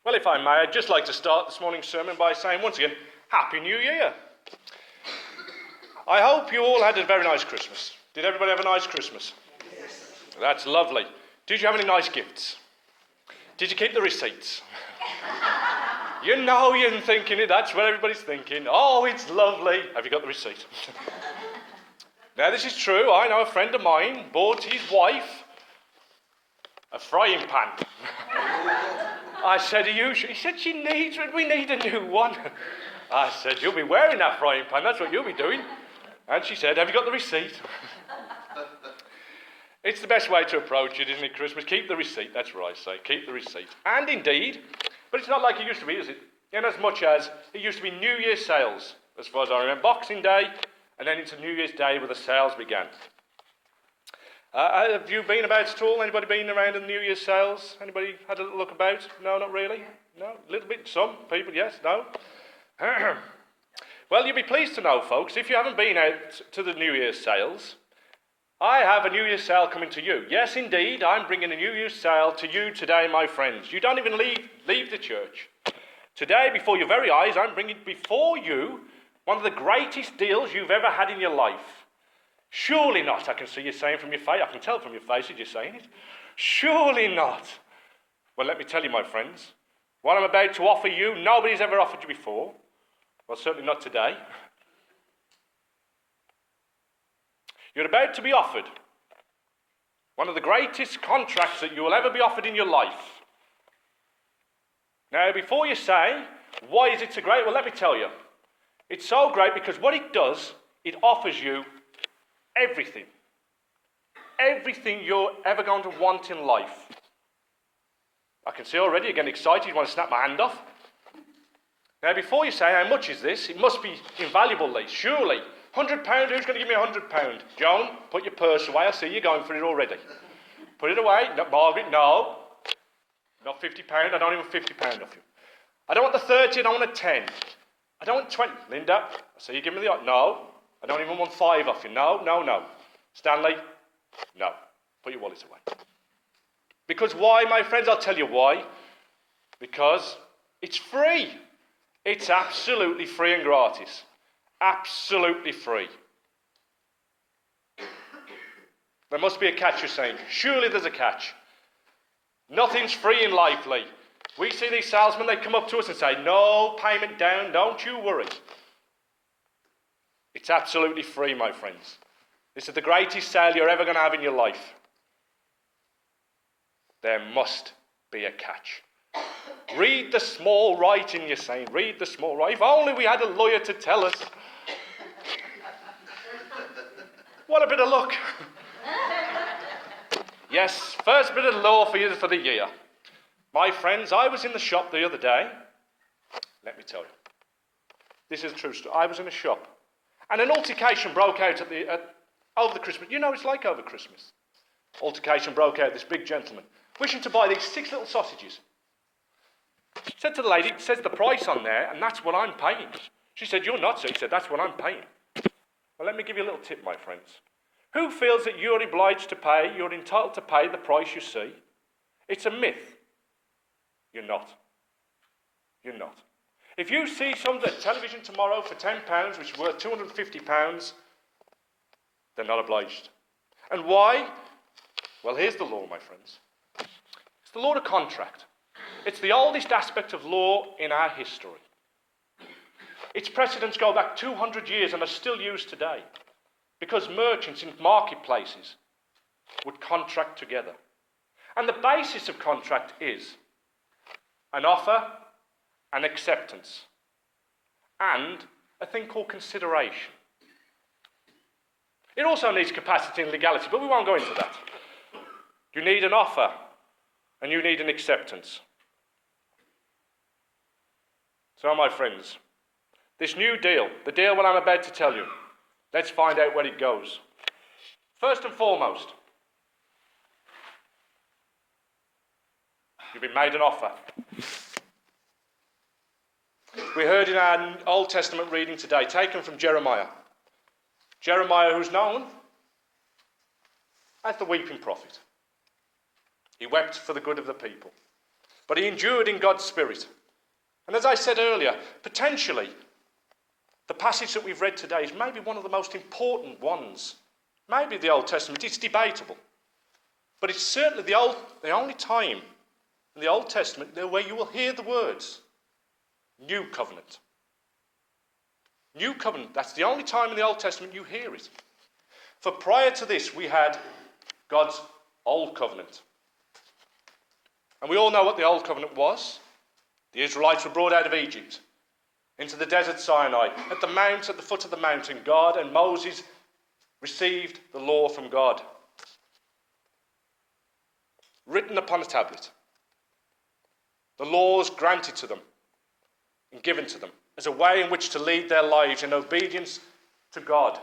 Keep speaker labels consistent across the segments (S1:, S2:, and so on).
S1: Well, if I may, I'd just like to start this morning's sermon by saying once again, Happy New Year. I hope you all had a very nice Christmas. Did everybody have a nice Christmas? Yes. That's lovely. Did you have any nice gifts? Did you keep the receipts? You know you're thinking it, that's what everybody's thinking. Oh, it's lovely. Have you got the receipt? Now, this is true. I know a friend of mine bought his wife a frying pan. I said, are you sure? He said, we need a new one. I said, you'll be wearing that frying pan, that's what you'll be doing. And she said, have you got the receipt? It's the best way to approach it, isn't it, Christmas? Keep the receipt, that's what I say, keep the receipt. And indeed, but it's not like it used to be, is it? In as much as it used to be New Year's sales, as far as I remember, Boxing Day, and then into New Year's Day where the sales began. Have you been about at all? Anybody been around in the New Year's sales? Anybody had a little look about? No, not really? No? A little bit? Some people, yes? No? Well, you'll be pleased to know, folks, if you haven't been out to the New Year's sales, I have a New Year's sale coming to you. Yes, indeed, I'm bringing a New Year's sale to you today, my friends. You don't even leave the church. Today, before your very eyes, I'm bringing before you one of the greatest deals you've ever had in your life. Surely not, I can see you saying from your face. I can tell from your faces you're saying it. Surely not. Well, let me tell you, my friends, what I'm about to offer you, nobody's ever offered you before. Well, certainly not today. You're about to be offered one of the greatest contracts that you will ever be offered in your life. Now, before you say, why is it so great? Well, let me tell you. It's so great because what it does, it offers you everything. Everything you're ever going to want in life. I can see already you're getting excited, you want to snap my hand off. Now, before you say, how much is this? It must be invaluable, Lee. Surely. £100, who's going to give me £100? Joan, put your purse away. I see you going for it already. Put it away. No, Margaret, no. Not £50. I don't even £50 off you. I don't want the 30, I don't want a 10. I don't want 20. Linda, I see you give me the... No. I don't even want 5 off you. No, no, no. Stanley, no. Put your wallet away. Because why, my friends? I'll tell you why. Because it's free. It's absolutely free and gratis. Absolutely free. There must be a catch, you're saying. Surely there's a catch. Nothing's free in life, Lee. We see these salesmen, they come up to us and say, no payment down, don't you worry. It's absolutely free, my friends. This is the greatest sale you're ever going to have in your life. There must be a catch. Read the small writing, you're saying. Read the small writing. If only we had a lawyer to tell us. What a bit of luck. Yes, first bit of law for you for the year. My friends, I was in the shop the other day. Let me tell you. This is a true story. I was in a shop. And an altercation broke out over the Christmas. You know what it's like over Christmas. Altercation broke out, this big gentleman, wishing to buy these 6 little sausages. Said to the lady, it says the price on there, and that's what I'm paying. She said, you're not, sir. He said, that's what I'm paying. Well, let me give you a little tip, my friends. Who feels that you're obliged to pay, you're entitled to pay the price you see? It's a myth. You're not. You're not. If you see something at television tomorrow for £10, which is worth £250, they're not obliged. And why? Well, here's the law, my friends. It's the law of contract. It's the oldest aspect of law in our history. Its precedents go back 200 years and are still used today because merchants in marketplaces would contract together. And the basis of contract is an offer, an acceptance, and a thing called consideration. It also needs capacity and legality, but we won't go into that. You need an offer and you need an acceptance. So, my friends, this new deal, the deal that I'm about to tell you, let's find out where it goes. First and foremost, you've been made an offer. We heard in our Old Testament reading today, taken from Jeremiah. Jeremiah, who's known as the weeping prophet. He wept for the good of the people. but he endured in God's Spirit. And as I said earlier, potentially, the passage that we've read today is maybe one of the most important ones. Maybe the Old Testament. It's debatable. But it's certainly the only time in the Old Testament where you will hear the words, New Covenant. New Covenant. That's the only time in the Old Testament you hear it. For prior to this, we had God's Old Covenant. And we all know what the Old Covenant was. The Israelites were brought out of Egypt into the desert Sinai. At the foot of the mountain, God and Moses received the law from God, written upon a tablet. The laws granted to them and given to them as a way in which to lead their lives in obedience to God.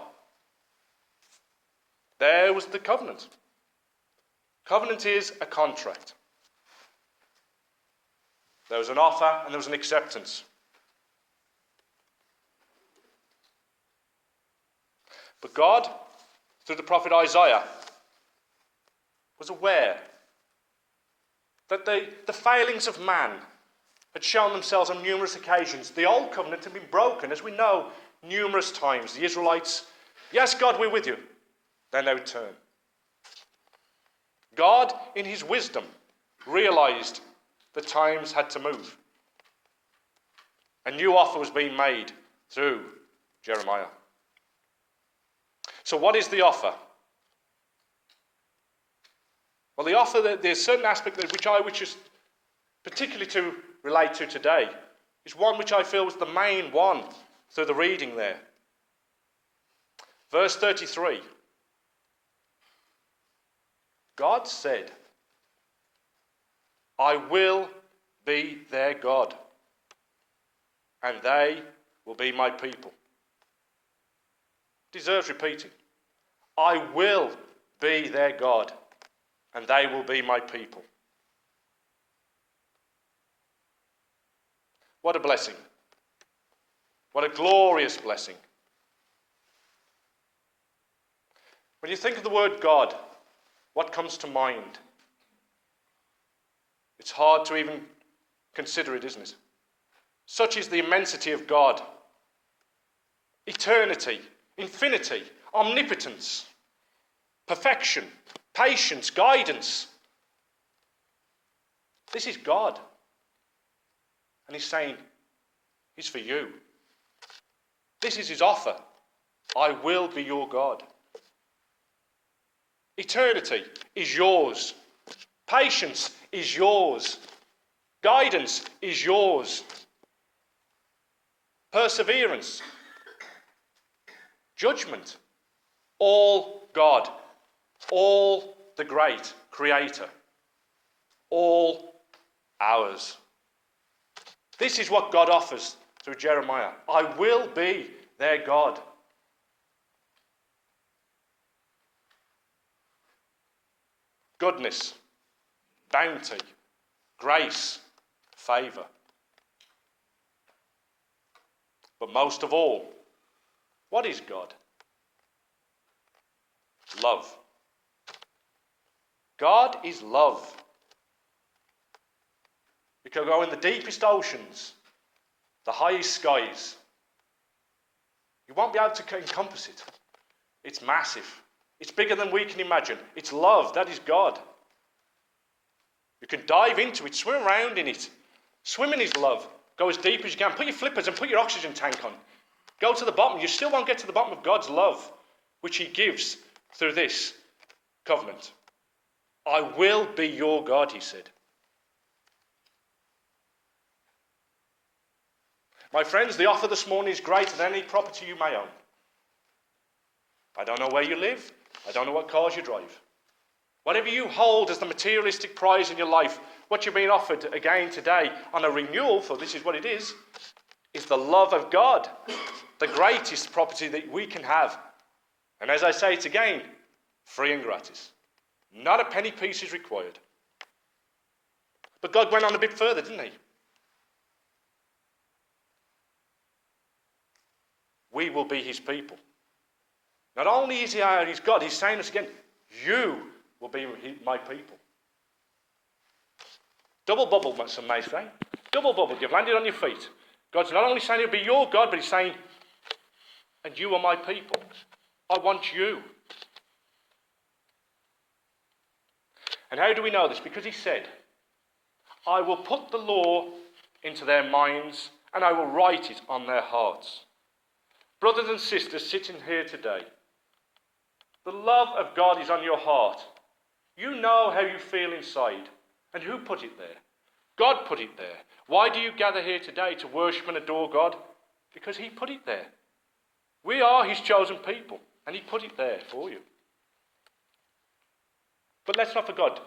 S1: There was the covenant. Covenant is a contract. There was an offer and there was an acceptance. But God, through the prophet Isaiah, was aware that the failings of man had shown themselves on numerous occasions. The old covenant had been broken, as we know, numerous times. The Israelites, yes, God, we're with you. Then they would turn. God, in his wisdom, realized the times had to move. A new offer was being made through Jeremiah. So what is the offer? Well, the offer, there's a certain aspect which I wish particularly to relate to today, is one which I feel was the main one through the reading there. Verse 33. God said, I will be their God, and they will be my people. Deserves repeating. I will be their God, and they will be my people. What a blessing. What a glorious blessing. When you think of the word God, what comes to mind? It's hard to even consider it, isn't it? Such is the immensity of God. Eternity, infinity, omnipotence, perfection, patience, guidance. This is God. And he's saying, he's for you. This is his offer. I will be your God. Eternity is yours. Patience is yours. Guidance is yours. Perseverance. Judgment. All God. All the great Creator. All ours. This is what God offers through Jeremiah. I will be their God. Goodness, bounty, grace, favour. But most of all, what is God? Love. God is love. You can go in the deepest oceans, the highest skies. You won't be able to encompass it. It's massive. It's bigger than we can imagine. It's love. That is God. You can dive into it, swim around in it. Swim in his love. Go as deep as you can. Put your flippers and put your oxygen tank on. Go to the bottom. You still won't get to the bottom of God's love, which he gives through this covenant. I will be your God, he said. My friends, the offer this morning is greater than any property you may own. I don't know where you live. I don't know what cars you drive. Whatever you hold as the materialistic prize in your life, what you're being offered again today on a renewal, for this is what it is the love of God, the greatest property that we can have. And as I say it again, free and gratis. Not a penny piece is required. But God went on a bit further, didn't he? We will be his people. Not only is he his God, he's saying this again, you will be my people. Double bubble, some may say. Double bubble. You've landed on your feet. God's not only saying he'll be your God, but he's saying, and you are my people. I want you. And how do we know this? Because he said, I will put the law into their minds and I will write it on their hearts. Brothers and sisters sitting here today, the love of God is on your heart. You know how you feel inside. And who put it there? God put it there. Why do you gather here today to worship and adore God? Because he put it there. We are his chosen people, and he put it there for you. But let's not forget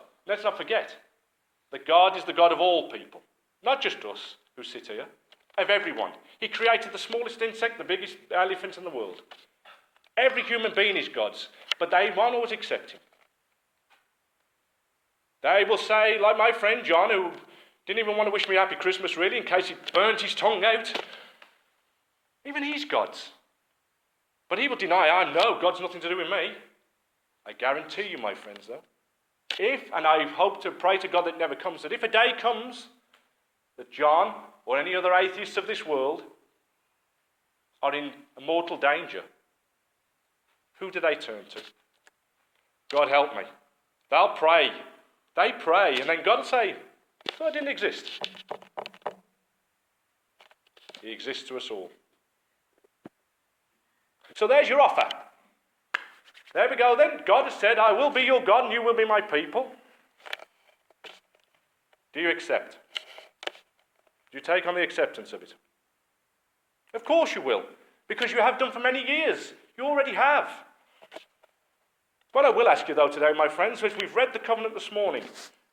S1: that God is the God of all people, not just us who sit here, of everyone. He created the smallest insect, the biggest elephant in the world. Every human being is God's, but they won't always accept him. They will say, like my friend John, who didn't even want to wish me happy Christmas really, in case he burnt his tongue out. Even he's God's. But he will deny, I know God's nothing to do with me. I guarantee you, my friends, though, and I hope to pray to God that it never comes, that if a day comes that John or any other atheists of this world are in mortal danger, who do they turn to? God help me. They'll pray. They pray, and then God will say, so I didn't exist. He exists to us all. So there's your offer. There we go then. God has said, I will be your God and you will be my people. Do you accept? Do you take on the acceptance of it? Of course you will, because you have done for many years. You already have. What I will ask you though today, my friends, is we've read the covenant this morning,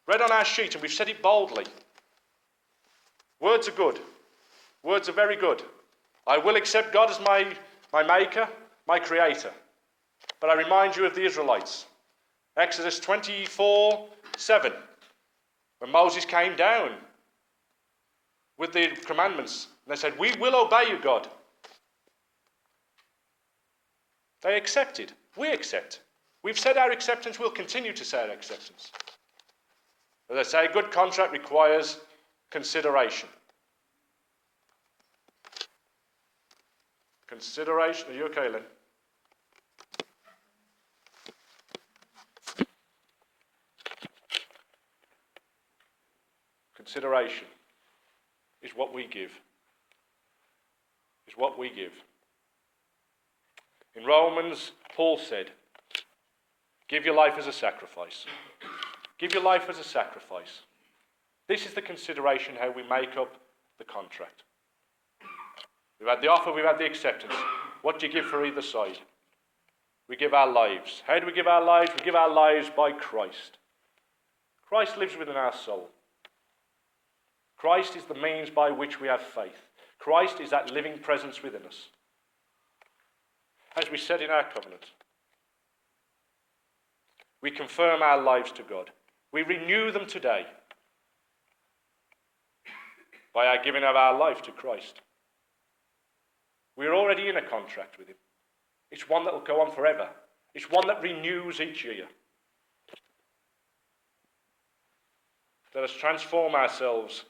S1: read on our sheet, and we've said it boldly. Words are good. Words are very good. I will accept God as my maker, my creator. But I remind you of the Israelites. Exodus 24:7, when Moses came down with the commandments, and they said, we will obey you, God. They accepted. We accept. We've said our acceptance, we'll continue to say our acceptance. As I say, a good contract requires consideration. Consideration. Are you okay, Lynn? Consideration is what we give. Is what we give. In Romans, Paul said, give your life as a sacrifice. Give your life as a sacrifice. This is the consideration how we make up the contract. We've had the offer, we've had the acceptance. What do you give for either side? We give our lives. How do we give our lives? We give our lives by Christ. Christ lives within our soul. Christ is the means by which we have faith. Christ is that living presence within us. As we said in our covenant, we confirm our lives to God. We renew them today by our giving of our life to Christ. We're already in a contract with him. It's one that will go on forever. It's one that renews each year. Let us transform ourselves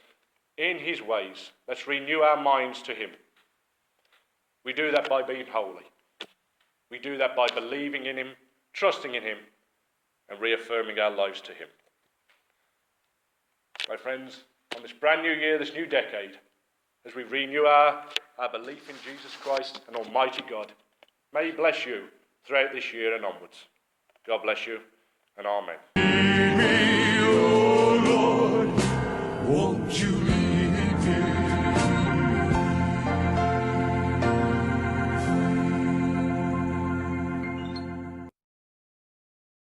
S1: in his ways. Let's renew our minds to him. We do that by being holy. We do that by believing in him, trusting in him, and reaffirming our lives to him. My friends, on this brand new year, this new decade, as we renew our belief in Jesus Christ and Almighty God, may he bless you throughout this year and onwards. God bless you, and amen.